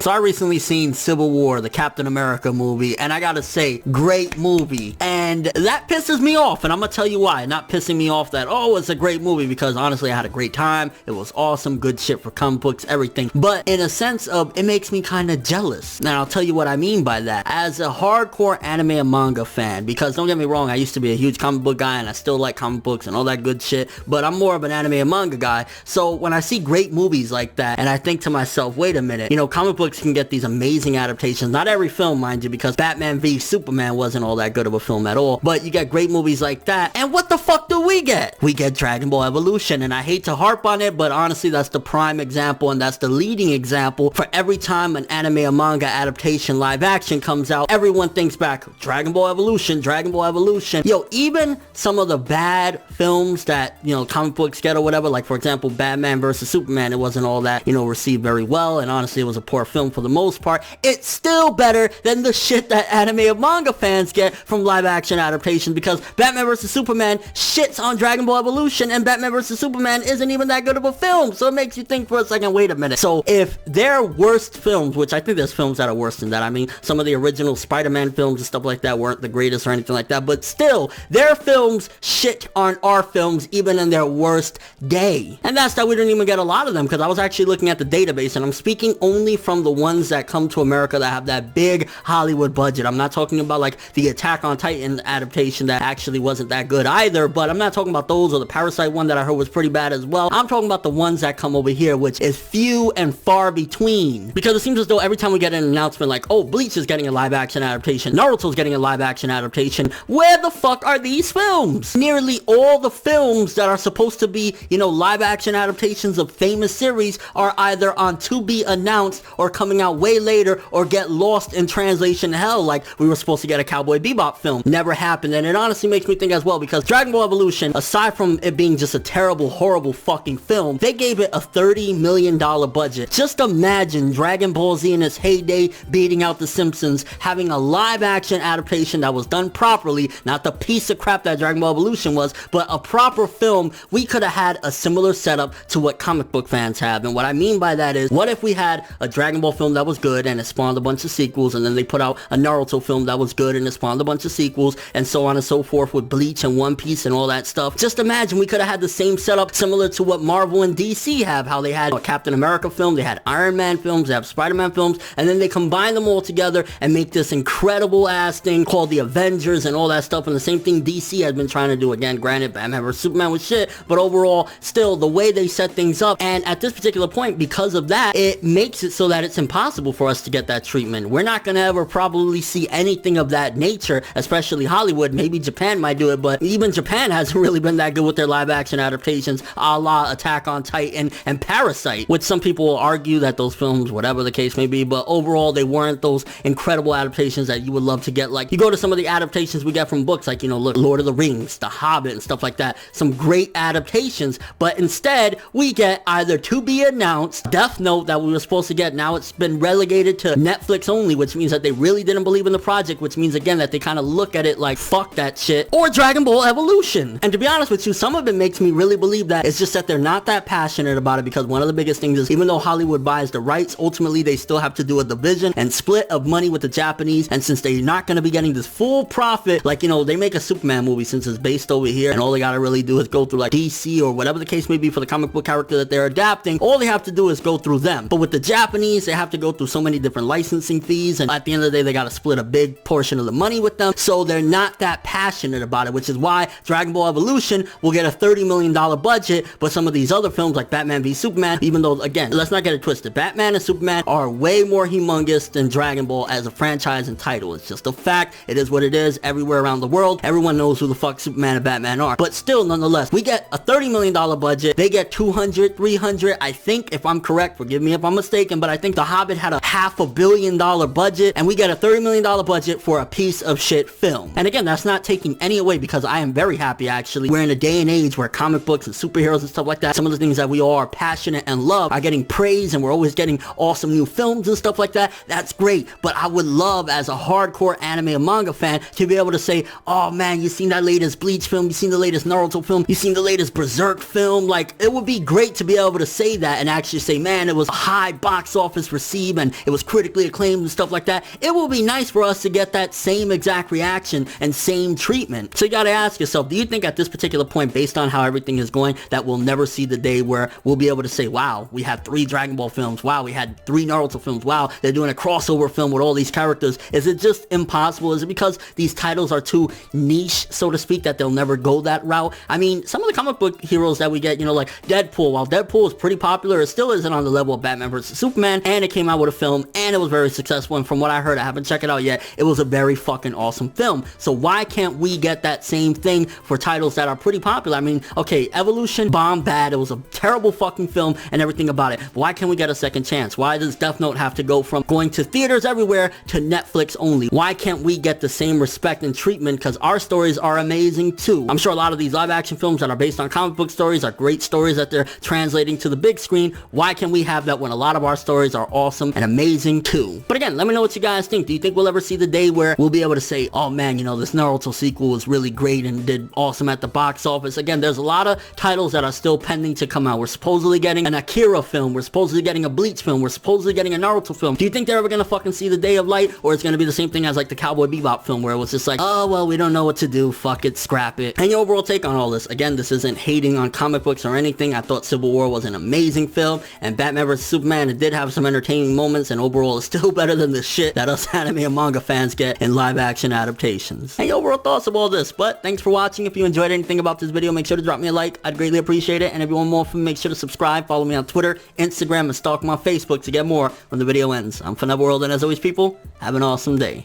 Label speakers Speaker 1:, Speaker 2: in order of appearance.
Speaker 1: So I recently seen Civil War, the Captain America movie, and I gotta say, great movie. And that pisses me off, and I'm gonna tell you why. Not pissing me off that, oh, it's a great movie, because honestly, I had a great time. It was awesome, good shit for comic books, everything. But in a sense of, it makes me kind of jealous. Now, I'll tell you what I mean by that. As a hardcore anime and manga fan, because don't get me wrong, I used to be a huge comic book guy, and I still like comic books and all that good shit, but I'm more of an anime and manga guy. So when I see great movies like that, and I think to myself, wait a minute, you know, comic books can get these amazing adaptations. Not every film, mind you, because Batman v Superman wasn't all that good of a film at all, but you get great movies like that, and what the fuck do we get? We get Dragon Ball Evolution, and I hate to harp on it, but honestly, that's the prime example, and that's the leading example for every time an anime or manga adaptation live action comes out, everyone thinks back, Dragon Ball Evolution, Dragon Ball Evolution. Yo, even some of the bad films that, you know, comic books get or whatever, like for example, Batman vs Superman, it wasn't all that, you know, received very well, and honestly, it was a poor film for the most part. It's still better than the shit that anime and manga fans get from live action adaptations, because Batman vs Superman shits on Dragon Ball Evolution, and Batman vs Superman isn't even that good of a film, so it makes you think for a second, wait a minute. So if their worst films, which I think there's films that are worse than that, I mean, some of the original Spider-Man films and stuff like that weren't the greatest or anything like that, but still, their films shit on our films even in their worst day. And that's that we didn't even get a lot of them, because I was actually looking at the database, and I'm speaking only from the ones that come to America that have that big Hollywood budget. I'm not talking about like the Attack on Titan adaptation that actually wasn't that good either, but I'm not talking about those, or the Parasite one that I heard was pretty bad as well. I'm talking about the ones that come over here, which is few and far between, because it seems as though every time we get an announcement like, oh, Bleach is getting a live action adaptation, Naruto's getting a live action adaptation, where the fuck are these films? Nearly all the films that are supposed to be, you know, live action adaptations of famous series are either on to be announced or coming out way later, or get lost in translation hell, like we were supposed to get a Cowboy Bebop film. Never happened, and it honestly makes me think as well, because Dragon Ball Evolution, aside from it being just a terrible, horrible fucking film, they gave it a $30 million budget. Just imagine Dragon Ball Z in its heyday beating out The Simpsons, having a live action adaptation that was done properly, not the piece of crap that Dragon Ball Evolution was, but a proper film. We could have had a similar setup to what comic book fans have, and what I mean by that is, what if we had a Dragon Ball film that was good and it spawned a bunch of sequels, and then they put out a Naruto film that was good and it spawned a bunch of sequels, and so on and so forth with Bleach and One Piece and all that stuff. Just imagine we could have had the same setup similar to what Marvel and DC have, how they had a Captain America film, they had Iron Man films, they have Spider-Man films, and then they combine them all together and make this incredible ass thing called the Avengers and all that stuff. And the same thing DC has been trying to do. Again, granted, Batman vs Superman was shit, but overall, still, the way they set things up, and at this particular point, because of that, it makes it so that it's impossible for us to get that treatment. We're not gonna ever probably see anything of that nature, especially Hollywood. Maybe Japan might do it, but even Japan hasn't really been that good with their live action adaptations, a la Attack on Titan and Parasite, which some people will argue that those films, whatever the case may be, but overall, they weren't those incredible adaptations that you would love to get. Like, you go to some of the adaptations we get from books, like, you know, Lord of the Rings, The Hobbit, and stuff like that, some great adaptations, but instead, we get either to be announced, Death Note that we were supposed to get, now it's been relegated to Netflix only, which means that they really didn't believe in the project, which means again that they kind of look at it like, fuck that shit, or Dragon Ball Evolution. And to be honest with you, some of it makes me really believe that it's just that they're not that passionate about it, because one of the biggest things is, even though Hollywood buys the rights, ultimately they still have to do a division and split of money with the Japanese, and since they're not going to be getting this full profit, like, you know, they make a Superman movie since it's based over here, and all they gotta really do is go through like DC or whatever the case may be for the comic book character that they're adapting, all they have to do is go through them. But with the Japanese, they have to go through so many different licensing fees, and at the end of the day, they gotta split a big portion of the money with them, so they're not that passionate about it, which is why Dragon Ball Evolution will get a $30 million budget, but some of these other films like Batman v Superman, even though, again, let's not get it twisted, Batman and Superman are way more humongous than Dragon Ball as a franchise and title. It's just a fact. It is what it is. Everywhere around the world, everyone knows who the fuck Superman and Batman are. But still, nonetheless, we get a $30 million budget. They get 200, 300, I think, if I'm correct, forgive me if I'm mistaken, but I think The Hobbit had a $500 million budget, and we get a $30 million budget for a piece of shit film. And again, that's not taking any away, because I am very happy actually. We're in a day and age where comic books and superheroes and stuff like that, some of the things that we all are passionate and love, are getting praise, and we're always getting awesome new films and stuff like that. That's great. But I would love, as a hardcore anime and manga fan, to be able to say, oh man, you seen that latest Bleach film, you seen the latest Naruto film, you seen the latest Berserk film. Like, it would be great to be able to say that and actually say, man, it was high box office receive and it was critically acclaimed and stuff like that. It will be nice for us to get that same exact reaction and same treatment. So you gotta ask yourself, do you think at this particular point, based on how everything is going, that we'll never see the day where we'll be able to say, wow, we had 3 Dragon Ball films, wow, we had 3 Naruto films, wow, they're doing a crossover film with all these characters? Is it just impossible? Is it because these titles are too niche, so to speak, that they'll never go that route? I mean, some of the comic book heroes that we get, you know, like Deadpool, while Deadpool is pretty popular, it still isn't on the level of Batman vs. Superman, and it came out with a film, and it was very successful, and from what I heard, I haven't checked it out yet, it was a very fucking awesome film. So why can't we get that same thing for titles that are pretty popular? I mean, okay, Evolution bombed bad, it was a terrible fucking film and everything about it. Why can't we get a second chance? Why does Death Note have to go from going to theaters everywhere to Netflix only? Why can't we get the same respect and treatment? Because our stories are amazing too. I'm sure a lot of these live action films that are based on comic book stories are great stories that they're translating to the big screen. Why can't we have that when a lot of our stories are awesome and amazing too? But again, let me know what you guys think. Do you think we'll ever see the day where we'll be able to say, oh man, you know, this Naruto sequel was really great and did awesome at the box office? Again, there's a lot of titles that are still pending to come out. We're supposedly getting an Akira film, we're supposedly getting a Bleach film, we're supposedly getting a Naruto film. Do you think they're ever gonna fucking see the day of light, or it's gonna be the same thing as like the Cowboy Bebop film, where it was just like, oh well, we don't know what to do, fuck it, scrap it? And your overall take on all this? Again, this isn't hating on comic books or anything. I thought Civil War was an amazing film, and Batman vs. Superman, it did have some entertaining moments, and overall it's still better than the shit that us anime and manga fans get in live action adaptations. And your overall thoughts of all this? But thanks for watching. If you enjoyed anything about this video, make sure to drop me a like, I'd greatly appreciate it. And if you want more from me, make sure to subscribe, follow me on Twitter, Instagram, and stalk me on Facebook to get more when the video ends. I'm ForneverWorld, and as always people, have an awesome day.